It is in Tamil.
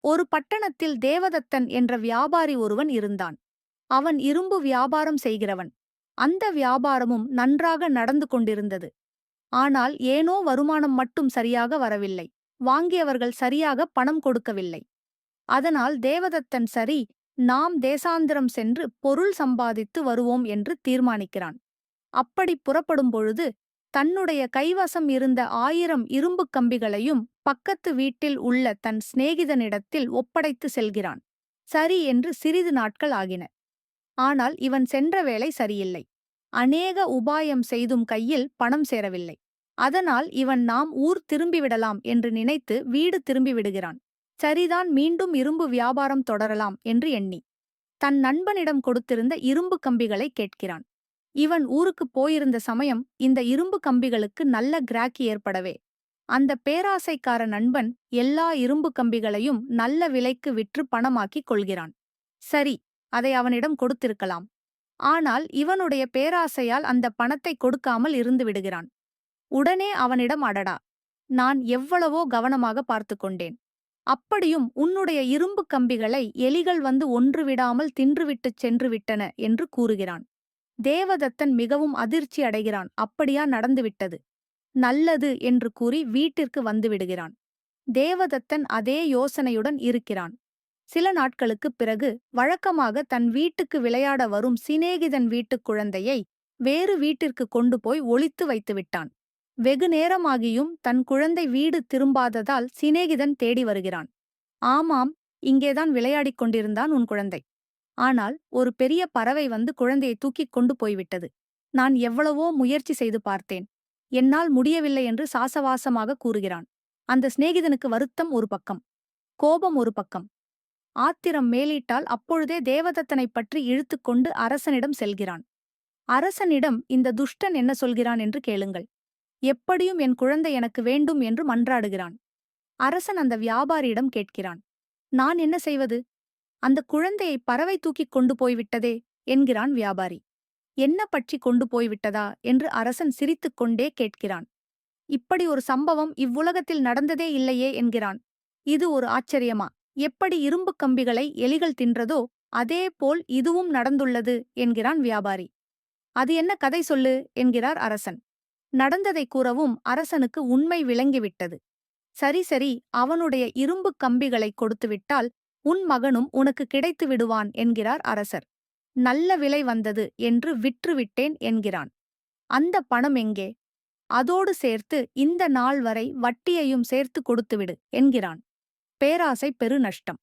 ஒரு பட்டணத்தில் தேவதத்தன் என்ற வியாபாரி ஒருவன் இருந்தான். அவன் இரும்பு வியாபாரம் செய்கிறவன். அந்த வியாபாரமும் நன்றாக நடந்து கொண்டிருந்தது. ஆனால் ஏனோ வருமானம் மட்டும் சரியாக வரவில்லை. வாங்கியவர்கள் சரியாக பணம் கொடுக்கவில்லை. அதனால் தேவதத்தன் சரி, நாம் தேசாந்திரம் சென்று பொருள் சம்பாதித்து வருவோம் என்று தீர்மானிக்கிறான். அப்படி புறப்படும் பொழுது தன்னுடைய கைவசம் இருந்த 1000 இரும்புக் கம்பிகளையும் பக்கத்து வீட்டில் உள்ள தன் சிநேகிதனிடத்தில் ஒப்படைத்து செல்கிறான். சரி என்று சிறிது நாட்கள் ஆகின. ஆனால் இவன் சென்ற வேளை சரியில்லை. அநேக உபாயம் செய்தும் கையில் பணம் சேரவில்லை. அதனால் இவன் நாம் ஊர் திரும்பிவிடலாம் என்று நினைத்து வீடு திரும்பிவிடுகிறான். சரிதான், மீண்டும் இரும்பு வியாபாரம் தொடரலாம் என்று எண்ணி தன் நண்பனிடம் கொடுத்திருந்த இரும்பு கம்பிகளை கேட்கிறான். இவன் ஊருக்குப் போயிருந்த சமயம் இந்த இரும்பு கம்பிகளுக்கு நல்ல கிராக்கி ஏற்படவே அந்த பேராசைக்கார நண்பன் எல்லா இரும்பு கம்பிகளையும் நல்ல விலைக்கு விற்று பணமாக்கிக் கொள்கிறான். சரி, அதை அவனிடம் கொடுத்திருக்கலாம். ஆனால் இவனுடைய பேராசையால் அந்த பணத்தை கொடுக்காமல் இருந்து விடுகிறான். உடனே அவனிடம், அடடா, நான் எவ்வளவோ கவனமாக பார்த்து கொண்டேன். அப்படியும் உன்னுடைய இரும்பு கம்பிகளை எலிகள் வந்து ஒன்று விடாமல் தின்றுவிட்டுச் சென்று விட்டன என்று கூறுகிறான். தேவதத்தன் மிகவும் அதிர்ச்சி அடைகிறான். அப்படியா நடந்துவிட்டது? நல்லது என்று கூறி வீட்டிற்கு வந்துவிடுகிறான். தேவதத்தன் அதே யோசனையுடன் இருக்கிறான். சில நாட்களுக்குப் பிறகு வழக்கமாக தன் வீட்டுக்கு விளையாட வரும் சிநேகிதன் வீட்டுக் குழந்தையை வேறு வீட்டிற்கு கொண்டு போய் ஒளித்து வைத்துவிட்டான். வெகு நேரமாகியும் தன் குழந்தை வீடு திரும்பாததால் சிநேகிதன் தேடி வருகிறான். ஆமாம், இங்கேதான் விளையாடிக் கொண்டிருந்தான் உன் குழந்தை. ஆனால் ஒரு பெரிய பறவை வந்து குழந்தையை தூக்கிக் கொண்டு போய்விட்டது. நான் எவ்வளவோ முயற்சி செய்து பார்த்தேன். என்னால் முடியவில்லை என்று சாசவாசமாக கூறுகிறான். அந்த சிநேகிதனுக்கு வருத்தம் ஒரு பக்கம், கோபம் ஒரு பக்கம். ஆத்திரம் மேலிட்டால் அப்பொழுதே தேவதத்தனைப் பற்றி இழுத்துக்கொண்டு அரசனிடம் செல்கிறான். அரசனிடம் இந்த துஷ்டன் என்ன சொல்கிறான் என்று கேளுங்கள். எப்படியும் என் குழந்தை எனக்கு வேண்டும் என்று மன்றாடுகிறான். அரசன் அந்த வியாபாரியிடம் கேட்கிறான். நான் என்ன செய்வது? அந்த குழந்தையை பறவை தூக்கிக் கொண்டு போய்விட்டதே என்கிறான் வியாபாரி. என்ன பற்றி கொண்டு போய்விட்டதா என்று அரசன் சிரித்துக்கொண்டே கேட்கிறான். இப்படி ஒரு சம்பவம் இவ்வுலகத்தில் நடந்ததே இல்லையே என்கிறான். இது ஒரு ஆச்சரியமா? எப்படி இரும்புக் கம்பிகளை எலிகள் தின்றதோ அதேபோல் இதுவும் நடந்துள்ளது என்கிறான் வியாபாரி. அது என்ன கதை சொல்லு என்கிறார் அரசன். நடந்ததை கூறவும் அரசனுக்கு உண்மை விளங்கிவிட்டது. சரி சரி, அவனுடைய இரும்புக் கம்பிகளை கொடுத்துவிட்டால் உன் மகனும் உனக்கு கிடைத்து விடுவான் என்கிறார் அரசர். நல்ல விலை வந்தது என்று விற்றுவிட்டேன் என்கிறான். அந்த பணம் எங்கே? அதோடு சேர்த்து இந்த நாள் வரை வட்டியையும் சேர்த்து கொடுத்துவிடு என்கிறான். பேராசை பெரு நஷ்டம்.